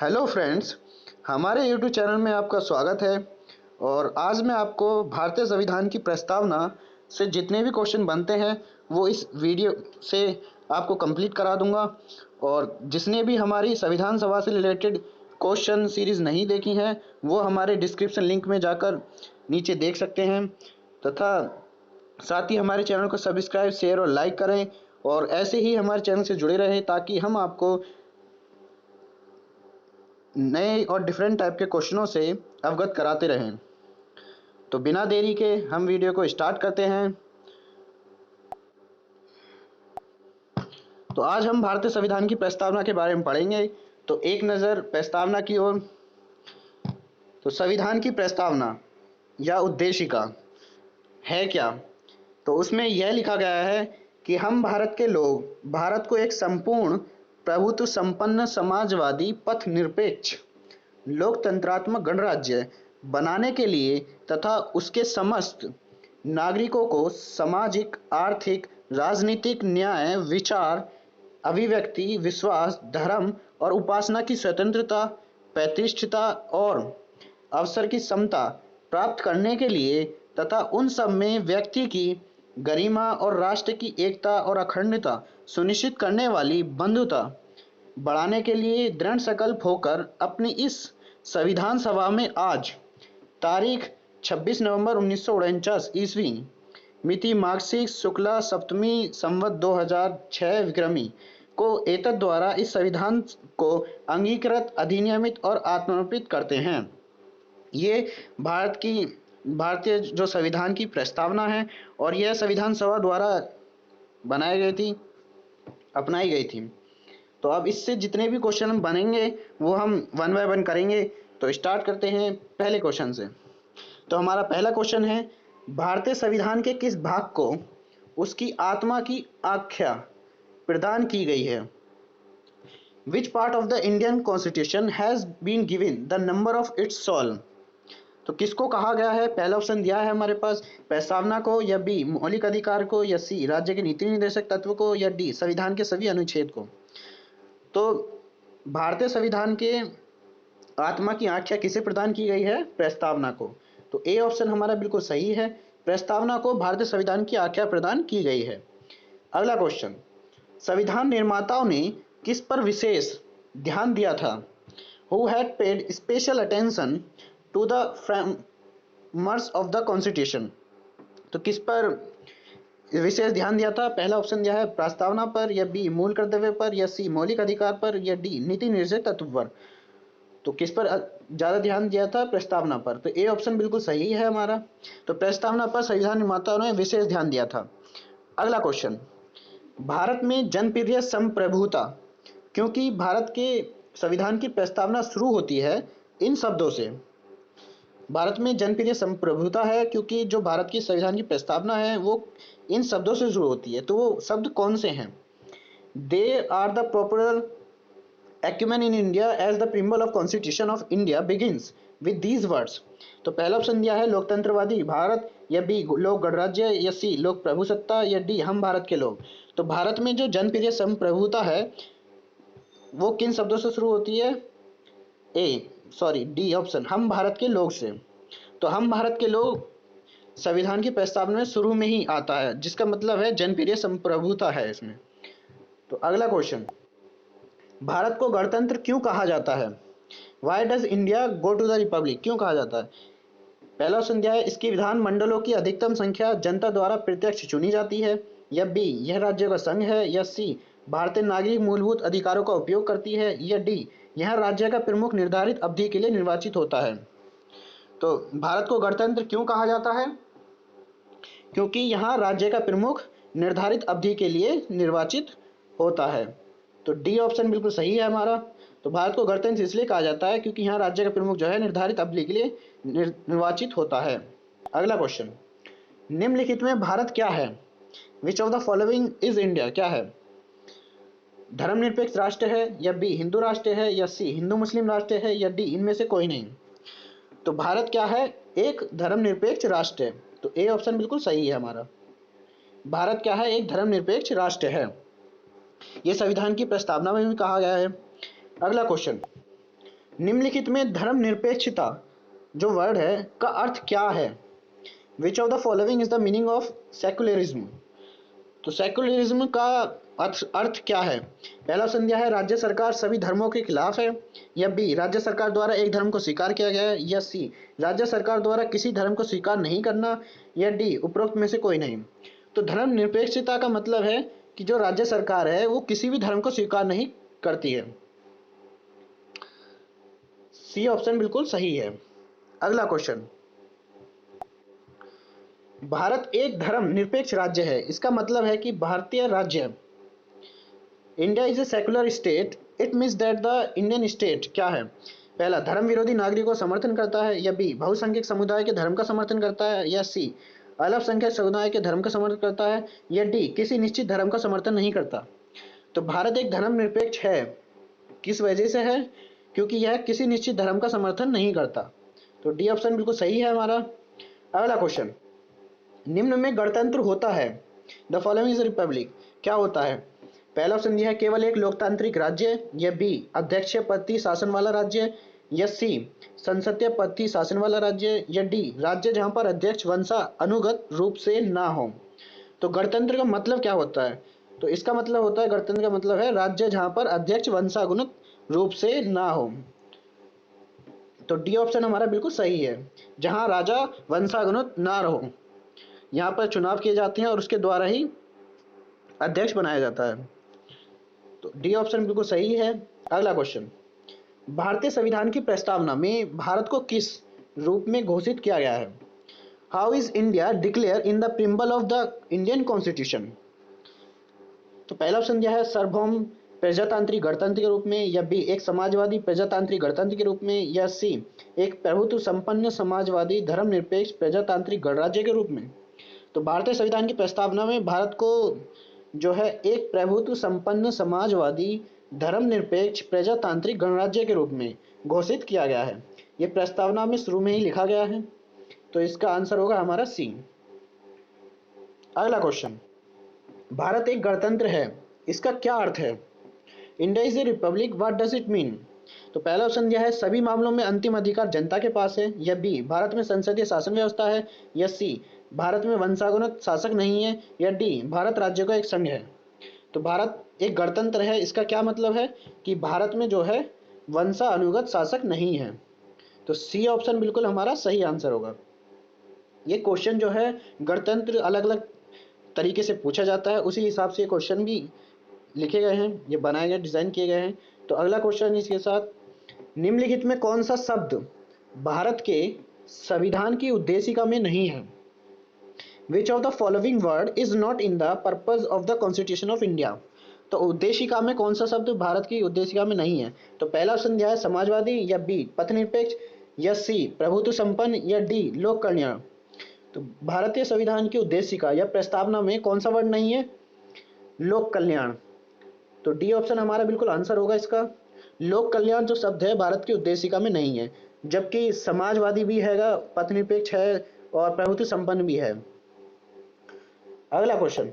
Hello friends, हमारे YouTube channel में आपका स्वागत है। और आज मैं आपको भारतीय संविधान की प्रस्तावना से जितने भी क्वेश्चन बनते हैं वो इस वीडियो से आपको कंप्लीट करा दूंगा। और जिसने भी हमारी संविधान सभा से रिलेटेड क्वेश्चन सीरीज़ नहीं देखी हैं वो हमारे डिस्क्रिप्शन लिंक में जाकर नीचे देख सकते हैं। तथा साथ ही हमारे चैनल को सब्सक्राइब, शेयर और लाइक करें और ऐसे ही हमारे चैनल से जुड़े रहें ताकि हम आपको नए और डिफरेंट टाइप के क्वेश्चनों से अवगत कराते रहें। तो बिना देरी के हम वीडियो को स्टार्ट करते हैं। तो आज हम भारतीय संविधान की प्रस्तावना के बारे में पढ़ेंगे। तो एक नज़र प्रस्तावना की ओर। तो संविधान की प्रस्तावना या उद्देशिका है क्या? तो उसमें यह लिखा गया है कि हम भारत के लोग भारत को एक संपूर्ण प्रभुत्व संपन्न समाजवादी पथ निरपेक्ष लोकतंत्रात्मक गणराज्य बनाने के लिए तथा उसके समस्त नागरिकों को सामाजिक, आर्थिक, राजनीतिक, न्याय, विचार, अभिव्यक्ति, विश्वास, धर्म और उपासना की स्वतंत्रता, प्रतिष्ठिता और अवसर की समता प्राप्त करने के लिए तथा उन सब में व्यक्ति की गरिमा और राष्ट्र की एकता और अखंडता सुनिश्चित करने वाली बंधुता बढ़ाने के लिए दृढ़ संकल्प होकर अपनी इस संविधान सभा में आज तारीख 26 नवंबर 1949 ईस्वी मिति मार्गशीर्ष शुक्ला सप्तमी संवत 2006 विक्रमी को एतद द्वारा इस संविधान को अंगीकृत, अधिनियमित और आत्मनिर्भर करते हैं। ये भारतीय जो संविधान की प्रस्तावना है और यह संविधान सभा द्वारा बनाई गई थी, अपनाई गई थी। तो अब इससे जितने भी क्वेश्चन बनेंगे वो हम वन बाय वन करेंगे। तो स्टार्ट करते हैं पहले क्वेश्चन से। तो हमारा पहला क्वेश्चन है, भारतीय संविधान के किस भाग को उसकी आत्मा की आख्या प्रदान की गई है? Which part of the Indian constitution has been given the number of its soul? तो किसको कहा गया है? पहला ऑप्शन दिया है हमारे पास प्रस्तावना को, या बी मौलिक अधिकार को, या सी राज्य के नीति निर्देशक तत्व को, या डी संविधान के सभी अनुच्छेद को। तो भारतीय संविधान के आत्मा की आख्या किसे प्रदान की गई है? प्रस्तावना को। तो ए ऑप्शन हमारा बिल्कुल सही है, प्रस्तावना को भारतीय संविधान की आख्या प्रदान की गई है। अगला क्वेश्चन, संविधान निर्माताओं ने किस पर विशेष ध्यान दिया था? Who had paid special attention to the framers of the constitution? तो किस पर विशेष ध्यान दिया था? पहला ऑप्शन दिया है प्रस्तावना पर, या बी मूल कर्तव्य पर, या सी मौलिक अधिकार पर, या डी नीति निर्देशक तत्व पर। तो किस पर ज्यादा ध्यान दिया था? प्रस्तावना पर। तो ए ऑप्शन बिल्कुल सही है हमारा। तो प्रस्तावना पर संविधान निर्माताओं ने विशेष ध्यान दिया था। अगला क्वेश्चन, भारत में जनप्रिय संप्रभुता, क्योंकि भारत के संविधान की प्रस्तावना शुरू होती है इन शब्दों से। भारत में जनप्रिय संप्रभुता है क्योंकि जो भारत की संविधान की प्रस्तावना है वो इन शब्दों से शुरू होती है। तो वो शब्द कौन से हैं? They are the proper acumen in India as the preamble of Constitution of India begins with these words। तो पहला ऑप्शन दिया है लोकतंत्रवादी भारत, या बी लोक गणराज्य, या सी लोक प्रभुसत्ता, या डी हम भारत के लोग। तो भारत में जो जनप्रिय संप्रभुता है वो किन शब्दों से शुरू होती है? डी ऑप्शन हम भारत के लोग से। तो हम भारत के लोग संविधान की प्रस्तावना में शुरू में ही आता है, जिसका मतलब है जनप्रिय संप्रभुता है इसमें। तो अगला क्वेश्चन, भारत को गणतंत्र क्यों कहा जाता है? Why does India go to the republic? क्यों कहा जाता है? पहला ऑप्शन दिया है इसकी विधान मंडलों की अधिकतम संख्या जनता द्वारा प्रत्यक्ष चुनी जाती है, या बी यह राज्य का संघ है, या सी भारतीय नागरिक मूलभूत अधिकारों का उपयोग करती है, या डी यह राज्य का प्रमुख निर्धारित अवधि के लिए निर्वाचित होता है। तो भारत को गणतंत्र क्यों कहा जाता है? क्योंकि यहाँ राज्य का प्रमुख निर्धारित अवधि के लिए निर्वाचित होता है। तो डी ऑप्शन बिल्कुल सही है हमारा। तो भारत को गणतंत्र इसलिए कहा जाता है क्योंकि यहाँ राज्य का प्रमुख जो है निर्धारित अवधि के लिए निर्वाचित होता है। अगला क्वेश्चन, निम्नलिखित में भारत क्या है? विच of the following is India? क्या है? धर्मनिरपेक्ष राष्ट्र है, या बी हिंदू राष्ट्र है, या सी हिंदू मुस्लिम राष्ट्र है, या डी इनमें से कोई नहीं। तो भारत क्या है? एक धर्मनिरपेक्ष राष्ट्र है। तो ए ऑप्शन बिल्कुल सही है हमारा। भारत क्या है? एक धर्मनिरपेक्ष राष्ट्र है। यह संविधान की प्रस्तावना में भी कहा गया है। अगला क्वेश्चन, निम्नलिखित में धर्मनिरपेक्षता जो वर्ड है का अर्थ क्या है? विच of the following is the meaning of secularism? तो सेकुलरिज्म का अर्थ क्या है? पहला ऑप्शन दिया है राज्य सरकार सभी धर्मों के खिलाफ है, या बी राज्य सरकार द्वारा एक धर्म को स्वीकार किया गया है, या सी राज्य सरकार द्वारा किसी धर्म को स्वीकार नहीं करना, या डी उपरोक्त में से कोई नहीं। तो धर्मनिरपेक्षता का मतलब है कि जो राज्य सरकार है वो किसी भी धर्म को स्वीकार नहीं करती है। सी ऑप्शन बिल्कुल सही है। अगला क्वेश्चन, भारत एक धर्म निरपेक्ष राज्य है, इसका मतलब है कि भारतीय राज्य, India is a secular state, it means that the Indian state क्या है? पहला धर्म विरोधी नागरिकों को समर्थन करता है, या बी बहुसंख्यक समुदाय के धर्म का समर्थन करता है, या सी अल्पसंख्यक समुदाय के धर्म का समर्थन करता है, या डी किसी निश्चित धर्म का समर्थन नहीं करता। तो भारत एक धर्म निरपेक्ष है, किस वजह से है? क्योंकि यह किसी निश्चित धर्म का समर्थन नहीं करता। तो डी ऑप्शन बिल्कुल सही है हमारा। अगला क्वेश्चन, निम्न में गणतंत्र होता है, द फॉलोइंग इज रिपब्लिक क्या होता है? पहला ऑप्शन दिया है केवल एक लोकतांत्रिक राज्य, या बी अध्यक्षीय पद्धति शासन वाला राज्य, या सी संसदीय पद्धति शासन वाला राज्य, या डी राज्य जहां पर अध्यक्ष वंशानुगत रूप से ना हो। तो गणतंत्र का मतलब क्या होता है? तो इसका मतलब होता है, गणतंत्र का मतलब है राज्य जहां पर अध्यक्ष वंशानुगत रूप से ना हो। तो डी ऑप्शन हमारा बिल्कुल सही है, जहां राजा वंशानुगत ना रहो, यहाँ पर चुनाव किए जाते हैं और उसके द्वारा ही अध्यक्ष बनाया जाता है। तो डी ऑप्शन बिल्कुल सही है। अगला क्वेश्चन, भारतीय संविधान की प्रस्तावना में भारत को किस रूप में घोषित किया गया है? How is India declare in the preamble of the Indian constitution? तो पहला ऑप्शन दिया है सार्वभौम प्रजातांत्रिक गणतंत्र के रूप में, या बी एक समाजवादी प्रजातांत्रिक गणतंत्र के रूप में, या सी एक प्रभुत्व संपन्न समाजवादी धर्मनिरपेक्ष प्रजातांत्रिक गणराज्य के रूप में। तो भारतीय संविधान की प्रस्तावना में भारत को जो है एक प्रभुत्व संपन्न समाजवादी धर्मनिरपेक्ष प्रजातांत्रिक गणराज्य के रूप में घोषित किया गया है। ये प्रस्तावना में शुरू में ही लिखा गया है, तो इसका आंसर होगा हमारा सी। अगला क्वेश्चन, भारत एक गणतंत्र है, इसका क्या अर्थ है? India is a Republic, what does it mean? तो पहला ऑप्शन दिया है सभी मामलों में अंतिम अधिकार जनता के पास है, या बी भारत में संसदीय शासन व्यवस्था है, या सी भारत में वंशानुगत शासक नहीं है, या डी भारत राज्य का एक संघ है। तो भारत एक गणतंत्र है, इसका क्या मतलब है कि भारत में जो है वंशानुगत शासक नहीं है। तो सी ऑप्शन बिल्कुल हमारा सही आंसर होगा। ये क्वेश्चन जो है गणतंत्र अलग अलग तरीके से पूछा जाता है, उसी हिसाब से क्वेश्चन भी लिखे गए हैं, ये बनाए गए डिजाइन किए गए हैं। तो अगला क्वेश्चन इसके साथ, निम्नलिखित में कौन सा शब्द भारत के संविधान की उद्देशिका में नहीं है? विच of the following word is not in the purpose of the constitution of India? तो उद्देशिका में कौन सा शब्द भारत की उद्देशिका में नहीं है? तो पहला ऑप्शन दिया है समाजवादी, या बी पथनिरपेक्ष, या सी प्रभुत्व संपन्न, या डी लोक कल्याण। तो भारतीय संविधान की उद्देशिका या प्रस्तावना में कौन सा वर्ड नहीं है? लोक कल्याण। तो डी ऑप्शन हमारा बिल्कुल आंसर होगा इसका। लोक कल्याण जो शब्द है भारत की उद्देशिका में नहीं है, जबकि समाजवादी भी हैगा, पथनिरपेक्ष है और प्रभुत्व संपन्न भी है। अगला क्वेश्चन,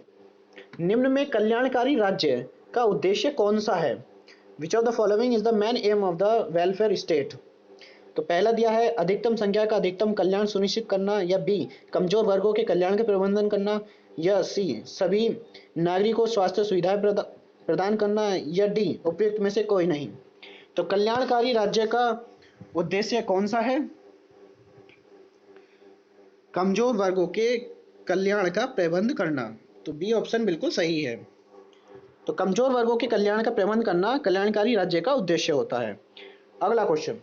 निम्न में कल्याणकारी राज्य का उद्देश्य कौन सा है? विच of the following is the main M of the welfare state? तो पहला दिया है अधिकतम संख्या का अधिकतम कल्याण सुनिश्चित करना, या बी कमजोर वर्गों के कल्याण का प्रबंधन करना, या सी सभी नागरिकों को स्वास्थ्य सुविधाएं प्रदान करना, या डी उपयुक्त में से कोई नहीं। तो कल्याणकारी राज्य का उद्देश्य कौन सा है? कमजोर वर्गों के कल्याण का प्रबंध करना। तो बी ऑप्शन बिल्कुल सही है। तो कमजोर वर्गों के कल्याण का प्रबंध करना कल्याणकारी राज्य का उद्देश्य होता है। अगला क्वेश्चन,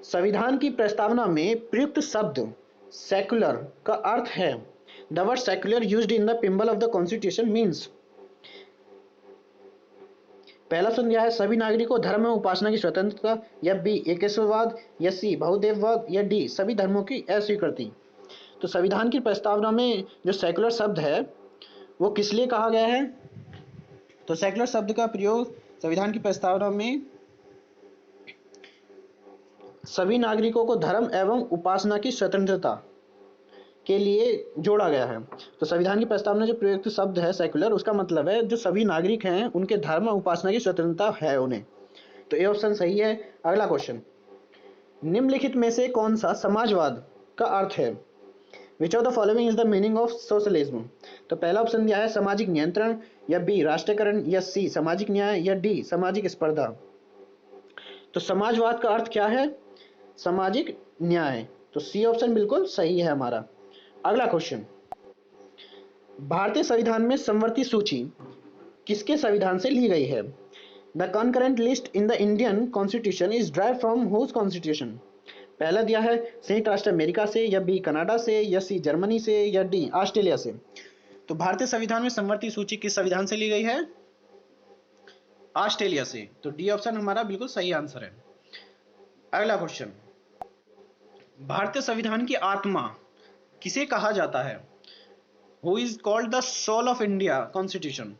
संविधान की प्रस्तावना में प्रयुक्त शब्द सेक्युलर का अर्थ है? The word secular used in the preamble of the constitution means? पहला ऑप्शन दिया है सभी नागरिकों को धर्म एवं उपासना की स्वतंत्रता, या बी एकेश्वरवाद, या सी बहुदेववाद, या डी सभी धर्मों की अस्वीकृति। तो संविधान की प्रस्तावना में जो सेक्युलर शब्द है वो किस लिए कहा गया है? तो सेक्युलर शब्द का प्रयोग संविधान की प्रस्तावना में सभी नागरिकों को धर्म एवं उपासना की स्वतंत्रता के लिए जोड़ा गया है। तो संविधान की प्रस्तावना जो प्रयुक्त शब्द है सेक्युलर, उसका मतलब है जो सभी नागरिक हैं उनके धर्म और उपासना की स्वतंत्रता है उन्हें, तो ए ऑप्शन सही है। अगला क्वेश्चन, निम्नलिखित में से कौन सा समाजवाद का अर्थ है? विच of the following is the meaning of socialism? तो पहला ऑप्शन दिया है सामाजिक नियंत्रण, या बी राष्ट्रीयकरण, या सी सामाजिक न्याय, या डी सामाजिक स्पर्धा। तो समाजवाद का अर्थ क्या है? सामाजिक न्याय। तो सी ऑप्शन बिल्कुल सही है हमारा। अगला क्वेश्चन, भारतीय संविधान में समवर्ती सूची किसके संविधान से ली गई है? The concurrent list in the Indian constitution is drive from whose constitution? पहला दिया है संयुक्त राष्ट्र अमेरिका से, या बी कनाडा से, या सी जर्मनी से, या डी ऑस्ट्रेलिया से। तो भारतीय संविधान में समवर्ती सूची किस संविधान से ली गई है? ऑस्ट्रेलिया से। तो डी ऑप्शन हमारा बिल्कुल सही आंसर है। अगला क्वेश्चन, भारतीय संविधान की आत्मा किसे कहा जाता है? Who is called the soul of India constitution?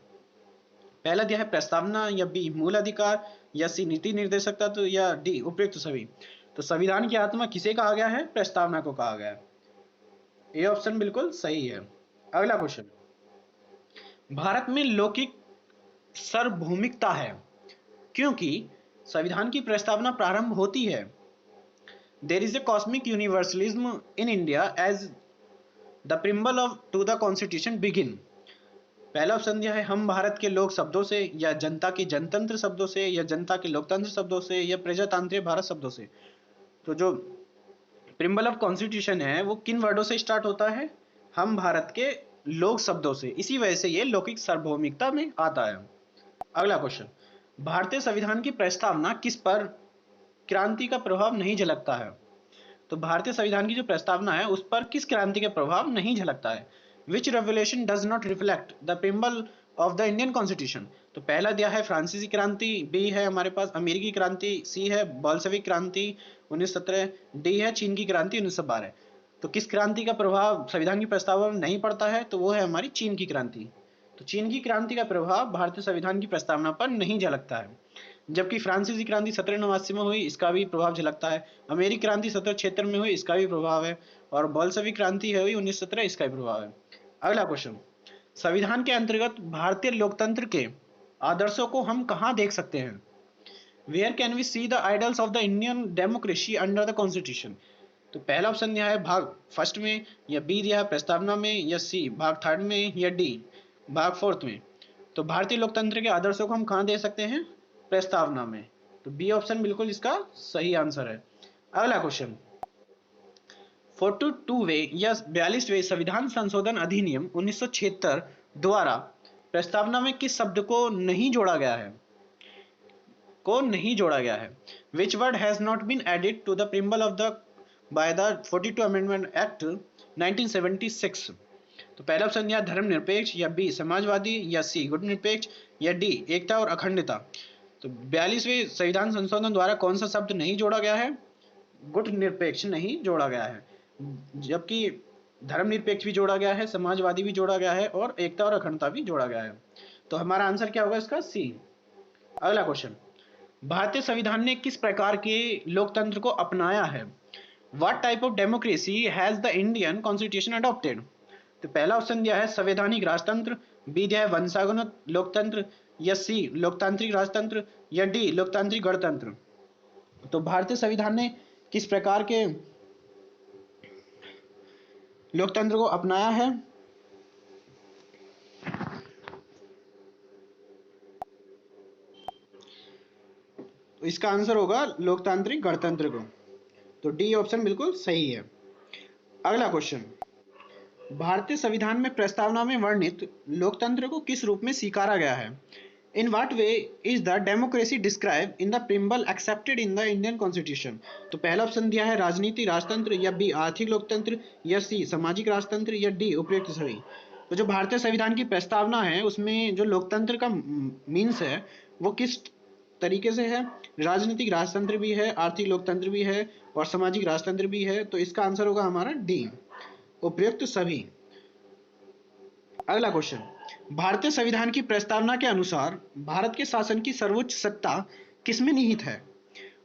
पहला दिया है प्रस्तावना, या बी मूल अधिकार, या सी नीति निर्देशक तत्व, या डी उपयुक्त सभी। तो संविधान की आत्मा किसे कहा गया है? प्रस्तावना को कहा गया है। ये ऑप्शन बिल्कुल सही है। अगला क्वेश्चन, भारत में लौकिक सार्वभौमिकता है क्योंकि संविधान की प्रस्तावना प्रारंभ होती है there is a cosmic universalism in India as the preamble of to the constitution begin. पहला ऑप्शन दिया है हम भारत के लोक शब्दों से, या जनता के जनतंत्र शब्दों से, या जनता के लोकतंत्र शब्दों से, या प्रजातांत्रिक भारत शब्दों से। तो जो प्रिम्बल ऑफ कॉन्स्टिट्यूशन है वो किन वर्डों से स्टार्ट होता है? हम भारत के लोक शब्दों से। इसी वजह से ये लौकिक सार्वभौमिकता में आता है। अगला क्वेश्चन, भारतीय संविधान की प्रस्तावना किस पर क्रांति का प्रभाव नहीं झलकता है? तो भारतीय संविधान की जो प्रस्तावना है उस पर किस क्रांति का प्रभाव नहीं झलकता है? Which revolution does not reflect the preamble of the Indian constitution? तो पहला दिया है फ्रांसीसी क्रांति, बी है हमारे पास अमेरिकी क्रांति, सी है बोल्शेविक क्रांति 1917, डी है चीन की क्रांति 1912। तो किस क्रांति का प्रभाव संविधान की प्रस्तावना में नहीं पड़ता है? तो वो है हमारी चीन की क्रांति। तो चीन की क्रांति का प्रभाव भारतीय संविधान की प्रस्तावना पर नहीं झलकता है, जबकि फ्रांसीसी क्रांति 1789 में हुई, इसका भी प्रभाव झलकता है। अमेरिकी क्रांति 1776 में हुई, इसका भी प्रभाव है। और बोल्शेविक क्रांति हुई 1917, इसका भी प्रभाव है। अगला क्वेश्चन, संविधान के अंतर्गत भारतीय लोकतंत्र के आदर्शों को हम कहाँ देख सकते हैं? Where can we see the idols of the Indian democracy under the constitution? तो पहला ऑप्शन दिया है भाग फर्स्ट में, या बी दिया है प्रस्तावना में, या सी भाग थर्ड में, या डी भाग फोर्थ में। तो भारतीय लोकतंत्र के आदर्शों को हम कहाँ दे सकते हैं? प्रस्तावना में। तो बी ऑप्शन बिल्कुल इसका सही आंसर है। अगला क्वेश्चन, 42वें या 42वें संविधान संशोधन अधिनियम 1976 द्वारा प्रस्तावना में किस शब्द को नहीं जोड़ा गया है? Which word has not been added to the preamble of the by the 42 Amendment Act 1976? तो पहला ऑप्शन दिया धर्मनिरपेक्ष, या बी समाजवादी, या सी गुटनिरपेक्ष, या डी एकता और अखंडता। तो 42वें संविधान संशोधन द्वारा कौन सा शब्द नहीं जोड़ा गया है? गुटनिरपेक्ष नहीं जोड़ा गया है, जबकि धर्मनिरपेक्ष भी जोड़ा गया है, समाजवादी भी जोड़ा गया है, और एकता और अखंडता भी जोड़ा गया है। तो हमारा आंसर क्या होगा इसका? सी। अगला क्वेश्चन, भारतीय संविधान ने किस प्रकार के लोकतंत्र को अपनाया है? What type of democracy has the Indian Constitution adopted? तो पहला ऑप्शन दिया है संवैधानिक राजतंत्र, बी दिया है वंशानुगत लोकतंत्र, या सी लोकतांत्रिक राजतंत्र, या डी लोकतांत्रिक गणतंत्र। तो भारतीय संविधान ने किस प्रकार के लोकतंत्र को अपनाया है? तो इसका आंसर होगा लोकतांत्रिक गणतंत्र को। तो डी ऑप्शन बिल्कुल सही है। अगला क्वेश्चन, भारतीय संविधान में प्रस्तावना में वर्णित लोकतंत्र को किस रूप में स्वीकारा गया है? In what way is the democracy describe in the preamble accepted in the Indian constitution? तो पहला ऑप्शन दिया है राजनीति राजतंत्र, या बी आर्थिक लोकतंत्र, या सी सामाजिक राजतंत्र, या डी उपयुक्त सभी। तो जो भारतीय संविधान की प्रस्तावना है उसमें जो लोकतंत्र का मीन्स है वो किस तरीके से है? राजनीतिक राजतंत्र भी है, आर्थिक लोकतंत्र भी है, और सामाजिक राजतंत्र भी है। तो इसका आंसर होगा हमारा डी उपयुक्त सभी। अगला क्वेश्चन, भारतीय संविधान की प्रस्तावना के अनुसार भारत के शासन की सर्वोच्च सत्ता किसमें निहित है?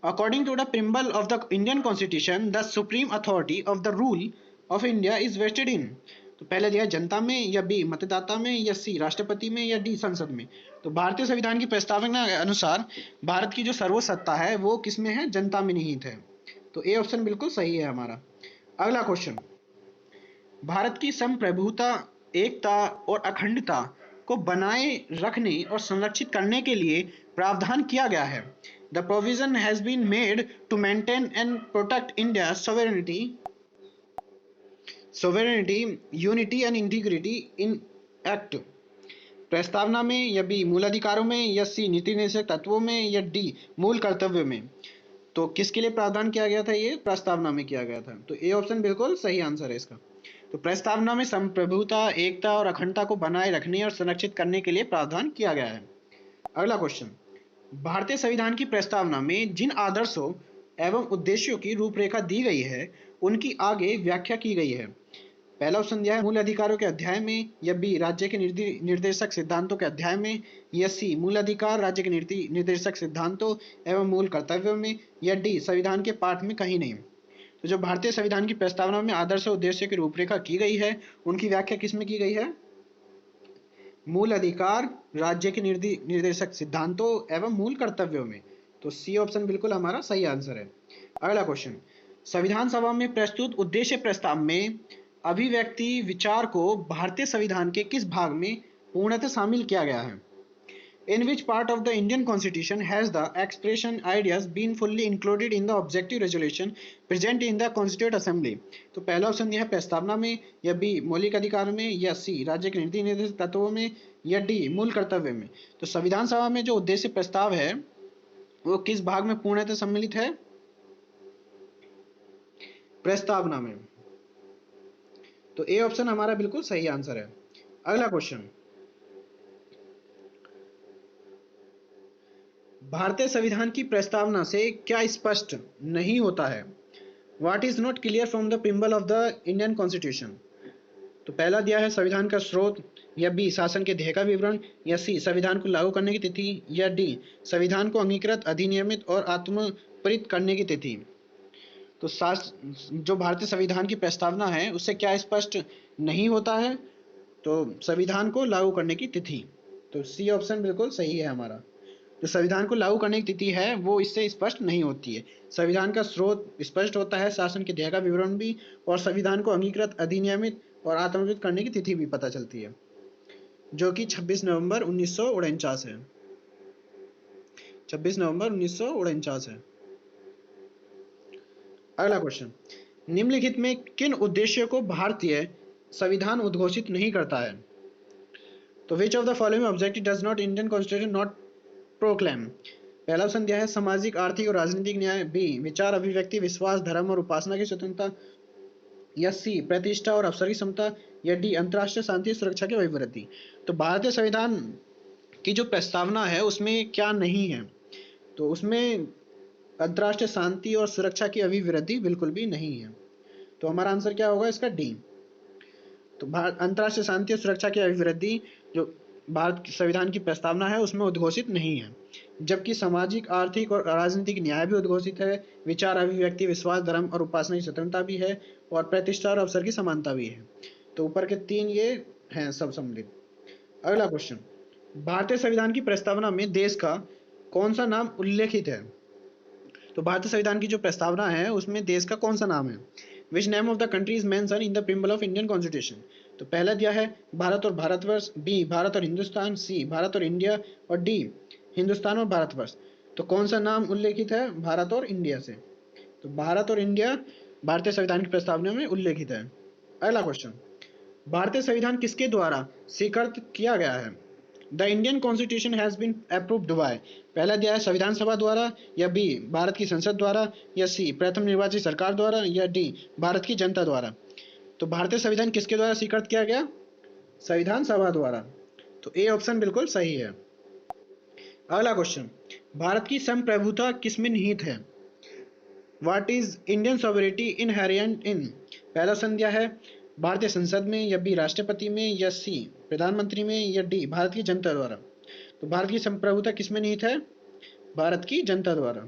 According to the preamble of the Indian constitution the supreme authority of the rule of India is vested in. तो पहले दिया है जनता में, या बी मतदाता में, या सी राष्ट्रपति में, या डी संसद में। तो भारतीय संविधान की प्रस्तावना के अनुसार भारत की जो सर्वोच्च सत्ता है वो किसमें है? जनता में निहित है। तो ए ऑप्शन बिल्कुल सही है हमारा। अगला क्वेश्चन, भारत की संप्रभुता, एकता और अखंडता को बनाए रखने और संरक्षित करने के लिए प्रावधान किया गया है। The provision has been made to maintain and protect India sovereignty, unity and integrity intact. प्रस्तावना में, या बी मूल अधिकारों में, या सी नीति निर्देशक तत्वों में, या डी मूल कर्तव्यों में। तो किसके लिए प्रावधान किया गया था? ये प्रस्तावना में किया गया था। तो ए ऑप्शन बिल्कुल सही आंसर है इसका। तो प्रस्तावना में संप्रभुता, एकता और अखंडता को बनाए रखने और संरक्षित करने के लिए प्रावधान किया गया है। अगला क्वेश्चन, भारतीय संविधान की प्रस्तावना में जिन आदर्शों एवं उद्देश्यों की रूपरेखा दी गई है उनकी आगे व्याख्या की गई है। पहला ऑप्शन दिया है मूल अधिकारों के अध्याय में, या बी राज्य के निर्देशक सिद्धांतों के अध्याय में, या सी मूल अधिकार राज्य के निर्देशक सिद्धांतों एवं मूल कर्तव्यों में, या डी संविधान के पाठ में कहीं नहीं। तो जो भारतीय संविधान की प्रस्तावना में आदर्श उद्देश्य की रूपरेखा की गई है उनकी व्याख्या किसमें की गई है? मूल अधिकार राज्य के निर्देशक सिद्धांतों एवं मूल कर्तव्यों में। तो सी ऑप्शन बिल्कुल हमारा सही आंसर है। अगला क्वेश्चन, संविधान सभा में प्रस्तुत उद्देश्य प्रस्ताव में अभिव्यक्ति विचार को भारतीय संविधान के किस भाग में पूर्णतः शामिल किया गया है? In which part of the Indian Constitution has the expression ideas been fully included in the objective resolution present in the Constituent Assembly? तो पहला ऑप्शन दिया है प्रस्तावना में, या बी मौलिक अधिकार में, या सी राज्य के नीति निर्देशक तत्वों में, या डी मूल कर्तव्य में। तो संविधान सभा में जो उद्देश्य प्रस्ताव है वो किस भाग में पूर्णतः सम्मिलित है? प्रस्तावना में। तो ए ऑप्शन हमारा बिल्कुल सही आंसर है। अगला क्वेश्चन, भारतीय संविधान की प्रस्तावना से क्या स्पष्ट नहीं होता है? What is not clear from the preamble of the Indian Constitution? तो पहला दिया है संविधान का स्रोत, या बी शासन के ध्येय का विवरण, या सी संविधान को लागू करने की तिथि, या डी संविधान को अंगीकृत, अधिनियमित और आत्मप्रेरित करने की तिथि। तो जो भारतीय संविधान की प्रस्तावना है उससे क्या स्पष्ट नहीं होता है? तो संविधान को लागू करने की तिथि। तो सी ऑप्शन बिल्कुल सही है हमारा। जो संविधान को लागू करने की तिथि है वो इससे स्पष्ट नहीं होती है। संविधान का स्रोत स्पष्ट होता है, शासन के ध्येय का विवरण भी, और संविधान को अंगीकृत, अधिनियमित और आत्मप्रेरित करने की तिथि भी पता चलती है, जो कि 26 नवंबर 1949 है। 26 नवंबर 1949 है। अगला क्वेश्चन, निम्नलिखित में किन उद्देश्यों को भारतीय संविधान उद्घोषित नहीं करता है? तो विच of the following objective does not Indian constitution not proclaim? पहला ऑप्शन दिया है सामाजिक, आर्थिक और राजनीतिक न्याय, बी विचार, अभिव्यक्ति, विश्वास, धर्म और उपासना की स्वतंत्रता, या सी प्रतिष्ठा और अवसर की समता, या डी अंतर्राष्ट्रीय शांति और सुरक्षा की अभिवृद्धि। तो भारतीय संविधान की जो प्रस्तावना है उसमें क्या नहीं है? तो उसमें अंतर्राष्ट्रीय शांति और सुरक्षा की अभिवृद्धि बिल्कुल भी नहीं है। तो हमारा आंसर क्या होगा इसका? डी। तो अंतर्राष्ट्रीय शांति और सुरक्षा की अभिवृद्धि जो भारत की संविधान की प्रस्तावना है उसमें उद्घोषित नहीं है, जबकि सामाजिक, आर्थिक और राजनीतिक न्याय भी उद्घोषित है, विचार, अभिव्यक्ति, विश्वास, धर्म और उपासना की स्वतंत्रता भी है, और प्रतिष्ठा और अवसर की समानता भी है। तो ऊपर के तीन ये हैं सब सम्मिलित। अगला क्वेश्चन, भारतीय संविधान की प्रस्तावना में देश का कौन सा नाम उल्लेखित है? तो भारतीय संविधान की जो प्रस्तावना है उसमें देश का कौन सा नाम है? Which name of the country is mention in the preamble of Indian constitution? तो पहला दिया है भारत और भारतवर्ष, बी भारत और हिंदुस्तान, सी भारत और इंडिया, और डी हिंदुस्तान और भारतवर्ष। तो कौन सा नाम उल्लेखित है भारत और इंडिया से? तो भारत और इंडिया भारतीय संविधान की प्रस्तावना में उल्लेखित है। अगला क्वेश्चन, भारतीय संविधान किसके द्वारा स्वीकृत किया गया है? The Indian constitution has been approved by? पहला दिया है संविधान सभा द्वारा, या बी भारत की संसद द्वारा, या सी प्रथम निर्वाचित सरकार द्वारा, या डी भारत की जनता द्वारा। तो भारतीय संविधान किसके द्वारा स्वीकृत किया गया? संविधान सभा द्वारा। तो ए ऑप्शन बिल्कुल सही है। अगला क्वेश्चन, भारत की संप्रभुता किसमें निहित है? What is Indian sovereignty inherent इन? पहला ऑप्शन दिया है भारतीय संसद में, या बी राष्ट्रपति में, या सी प्रधानमंत्री में, या डी भारत की जनता द्वारा। तो भारत की संप्रभुता किसमें निहित है? भारत की जनता द्वारा।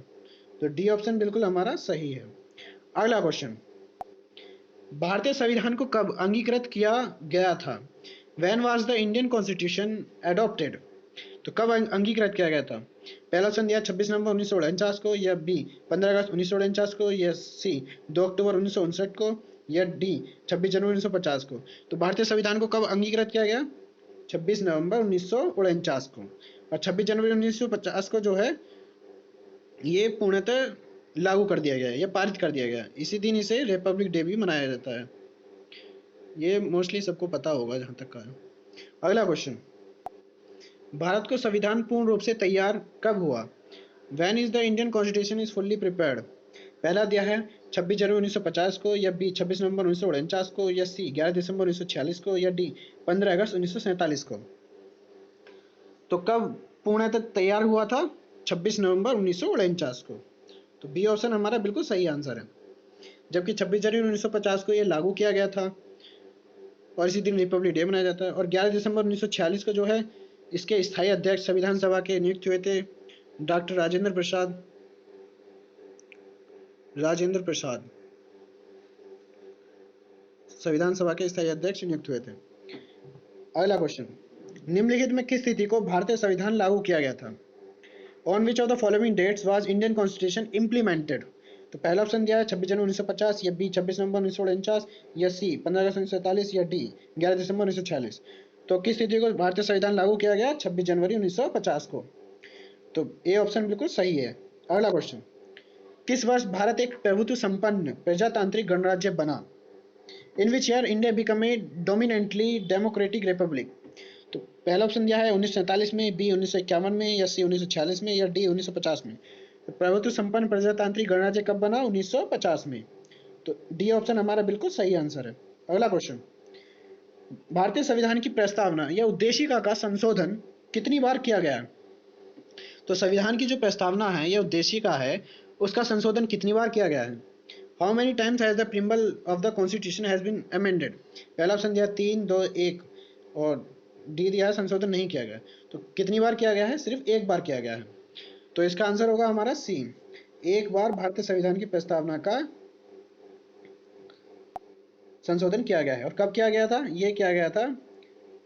तो डी ऑप्शन बिल्कुल हमारा सही है। अगला क्वेश्चन, भारतीय संविधान को कब अंगीकृत किया गया था? When was the Indian Constitution adopted? तो कब अंगीकृत किया गया था? पहला ऑप्शन दिया 26 नवंबर 1949 को, या बी 15 अगस्त 1949 को, या सी 2 अक्टूबर 1959 को, या डी 26 जनवरी 1950 को। तो भारतीय संविधान को कब अंगीकृत किया गया? 26 नवंबर 1949 को। और 26 जनवरी 1950 को जो है ये पूर्णतः लागू कर दिया गया है, या पारित कर दिया गया है। इसी दिन इसे रिपब्लिक डे भी मनाया जाता है। ये मोस्टली सबको पता होगा जहां तक का है। अगला क्वेश्चन, भारत को संविधान पूर्ण रूप से तैयार कब हुआ? When is the Indian Constitution is fully prepared? पहला दिया है 26 जनवरी 1950 को, या बी 26 नवंबर 1949 को, या सी 11 दिसंबर 1946 को, या डी 15 अगस्त 1947 को। तो कब पूर्णतः तैयार हुआ था? 26 नवंबर 1949 को। तो बी ऑप्शन हमारा बिल्कुल सही आंसर है। जबकि 26 जनवरी 1950 को यह लागू किया गया था और इसी दिन रिपब्लिक डे मनाया जाता है। और 11 दिसंबर 1946 को जो है इसके स्थायी अध्यक्ष संविधान सभा के नियुक्त हुए थे डॉक्टर राजेंद्र प्रसाद संविधान सभा के स्थायी अध्यक्ष नियुक्त हुए थे। अगला क्वेश्चन, निम्नलिखित में किस तिथि को भारतीय संविधान लागू किया गया था? On which of the following dates was Indian constitution implemented? तो पहला ऑप्शन दिया है 26 जनवरी 1950, या बी 26 नवंबर 1949, या सी 15 अगस्त 1947, या डी 11 दिसंबर 1946। तो किस तिथि को भारतीय संविधान लागू किया गया? 26 जनवरी 1950 को। तो ए ऑप्शन बिल्कुल सही है। अगला क्वेश्चन, किस वर्ष भारत एक प्रभुत्व संपन्न प्रजातांत्रिक गणराज्य बना? In which year India become a dominantly democratic republic? तो पहला ऑप्शन दिया है 1947 में, बी 1951 में, या सी 1946 में, या डी 1950 में। तो प्रभुत्व संपन्न प्रजातांत्रिक गणराज्य कब बना? 1950 में। तो डी ऑप्शन हमारा बिल्कुल सही आंसर है। अगला क्वेश्चन, भारतीय संविधान की प्रस्तावना या उद्देशिका का संशोधन कितनी बार किया गया? तो संविधान की जो प्रस्तावना है या उद्देशिका है उसका संशोधन कितनी बार किया गया है? How many times has the preamble of the constitution has been amended? पहला ऑप्शन दिया 3, 2, 1, और डी दिया है संशोधन नहीं किया गया। तो कितनी बार किया गया है? सिर्फ एक बार किया गया है। तो इसका आंसर होगा हमारा सी, एक बार भारतीय संविधान की प्रस्तावना का संशोधन किया गया है। और कब किया गया था? यह किया गया था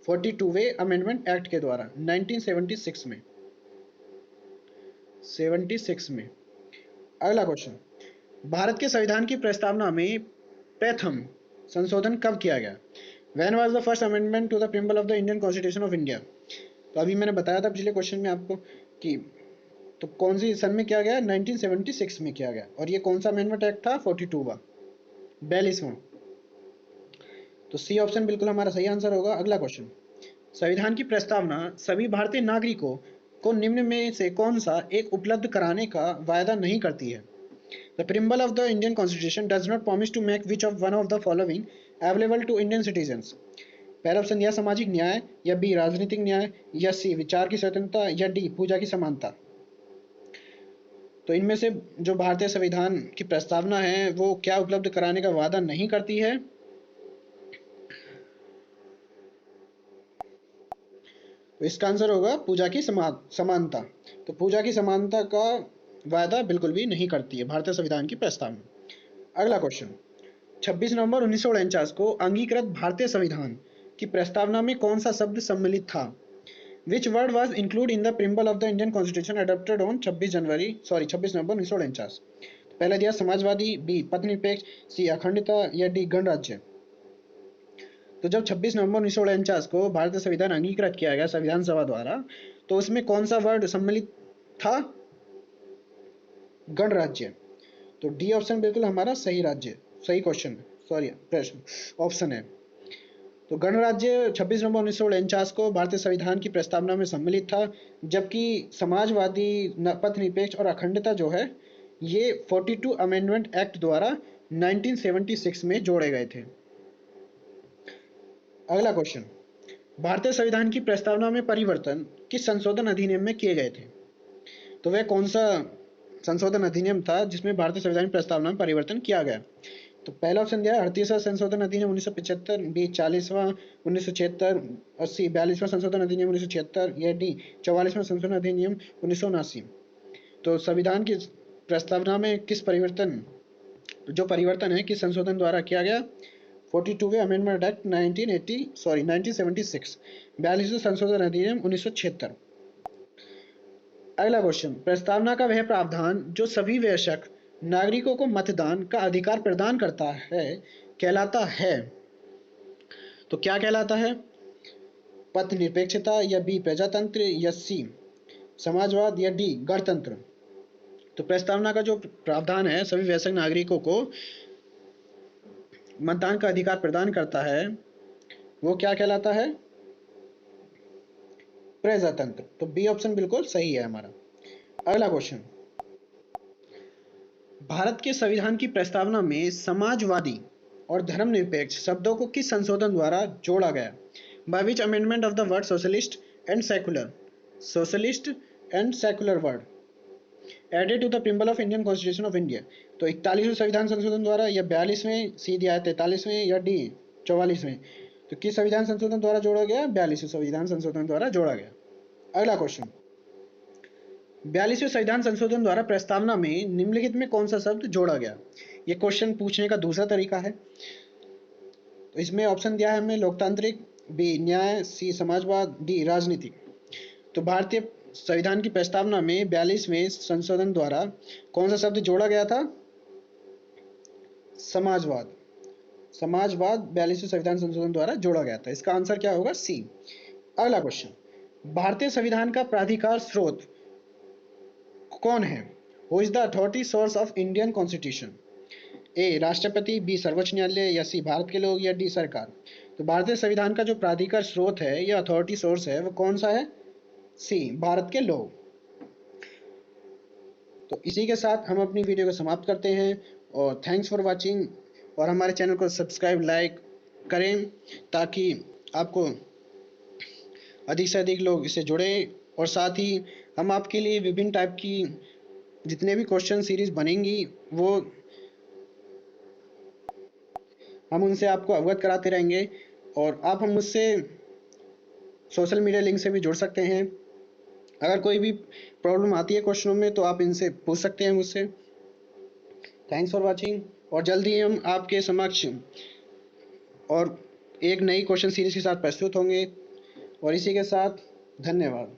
42वें अमेंडमेंट एक्ट के द्वारा 1976 में। 76 में। अगला क्वेश्चन, भारत के संविधान की प्रस्तावना में प्रथम संशोधन कब किया गया? When was the first amendment to the preamble of the Indian Constitution of India? तो अभी मैंने बताया था पिछले क्वेश्चन में आपको कि तो कौन सी सन में किया गया? 1976 में किया गया। और ये कौन सा अमेंडमेंट एक्ट था? 42वां, 42वां। तो सी ऑप्शन बिल्कुल हमारा सही आंसर होगा। अगला क्वेश्चन, संविधान की प्रस्तावना सभी भारतीय नागरिकों को निम्न में से कौन सा एक उपलब्ध कराने का वायदा नहीं करती है? The preamble of the Indian Constitution does not promise to make which of one of the following available to Indian citizens? पहला ऑप्शन दिया सामाजिक न्याय, या बी राजनीतिक न्याय, या सी विचार की स्वतंत्रता, या डी पूजा की समानता। तो इनमें से जो भारतीय संविधान की प्रस्तावना है वो क्या उपलब्ध कराने का वादा नहीं करती है? तो इसका आंसर होगा पूजा की समानता। तो पूजा की समानता का वायदा बिल्कुल भी नहीं करती है भारतीय संविधान की प्रस्तावना। अगला क्वेश्चन, 26 नवंबर 1949 को अंगीकृत भारतीय संविधान की प्रस्तावना में कौन सा शब्द सम्मिलित था? Which word was included in the preamble of the Indian Constitution adopted on 26 नवंबर 1949? पहला दिया समाजवादी, बी पथनिरपेक्ष, सी अखंडता, या डी गणराज्य। तो जब 26 नवंबर 1949 को भारतीय संविधान अंगीकृत किया गया संविधान सभा द्वारा, तो उसमें कौन सा वर्ड सम्मिलित था? गणराज्य। तो डी ऑप्शन बिल्कुल हमारा सही क्वेश्चन प्रश्न ऑप्शन है। तो गणराज्य 26 नवंबर 1949 को भारतीय संविधान की प्रस्तावना में सम्मिलित था, जबकि समाजवादी, पथनिरपेक्ष और अखंडता जो है ये 42 अमेंडमेंट एक्ट द्वारा 1976 में जोड़े गए थे। अगला क्वेश्चन, भारतीय संविधान की प्रस्तावना में परिवर्तन किस संशोधन अधिनियम में किए गए थे? तो वह कौन सा संशोधन अधिनियम था जिसमें भारतीय संविधान प्रस्तावना में परिवर्तन किया गया? तो पहला ऑप्शन दिया 38वां संशोधन अधिनियम 1975, बी 40वां 1976, और सी 42वां संशोधन अधिनियम 1976, या डी 44वां संशोधन अधिनियम 1979। तो संविधान की प्रस्तावना में किस परिवर्तन जो परिवर्तन है किस संशोधन द्वारा किया गया? 42वें अमेंडमेंट एक्ट 1976, 42वें संशोधन अधिनियम 1976। अगला क्वेश्चन, प्रस्तावना का वह प्रावधान जो सभी वयस्क नागरिकों को मतदान का अधिकार प्रदान करता है कहलाता है। तो क्या कहलाता है? पथ निरपेक्षता, या बी प्रजातंत्र, या सी समाजवाद, या डी गणतंत्र। तो प्रस्तावना का जो प्रावधान है सभी वयस्क नागरिकों को मतदान का अधिकार प्रदान करता है वो क्या कहलाता है? प्रजातंत्र। तो बी ऑप्शन बिल्कुल सही है हमारा। अगला क्वेश्चन, भारत के संविधान की प्रस्तावना में समाजवादी और धर्मनिरपेक्ष शब्दों को किस संशोधन द्वारा जोड़ा गया? By which amendment of the word socialist and secular, socialist and secular word added to the preamble of Indian constitution of India. तो 41वें संविधान संशोधन द्वारा, या 42वें, सी दिया है 43वें, या डी 44वें। तो किस संविधान संशोधन द्वारा जोड़ा गया? 42वें संविधान संशोधन द्वारा जोड़ा गया। अगला क्वेश्चन, 42वें संविधान संशोधन द्वारा प्रस्तावना में निम्नलिखित में कौन सा शब्द जोड़ा गया? ये क्वेश्चन पूछने का दूसरा तरीका है। तो इसमें ऑप्शन दिया है हमें लोकतांत्रिक, बी न्याय, सी समाजवाद, डी राजनीतिक। तो भारतीय संविधान की प्रस्तावना में 42वें संशोधन द्वारा कौन सा शब्द जोड़ा गया था? समाजवाद। समाजवाद 42वें संविधान संशोधन द्वारा जोड़ा गया था। इसका आंसर क्या होगा? सी। अगला क्वेश्चन, भारतीय संविधान का प्राधिकार स्रोत कौन है? Who is the authority source of Indian constitution? A राष्ट्रपति, बी सर्वोच्च न्यायालय, या सी भारत के लोग, या डी सरकार। तो भारतीय संविधान का जो प्राधिकार स्रोत है या अथॉरिटी सोर्स है वो कौन सा है? सी भारत के लोग। तो इसी के साथ हम अपनी वीडियो को समाप्त करते हैं और थैंक्स फॉर वाचिंग। और हमारे चैनल को सब्सक्राइब लाइक करें ताकि आपको अधिक से अधिक लोग इससे जुड़ें, और साथ ही हम आपके लिए विभिन्न टाइप की जितने भी क्वेश्चन सीरीज बनेंगी वो हम उनसे आपको अवगत कराते रहेंगे। और आप हम मुझसे सोशल मीडिया लिंक से भी जुड़ सकते हैं। अगर कोई भी प्रॉब्लम आती है क्वेश्चनों में तो आप इनसे पूछ सकते हैं मुझसे। थैंक्स फॉर वाचिंग, और जल्दी ही हम आपके समक्ष और एक नई क्वेश्चन सीरीज के साथ प्रस्तुत होंगे। और इसी के साथ धन्यवाद।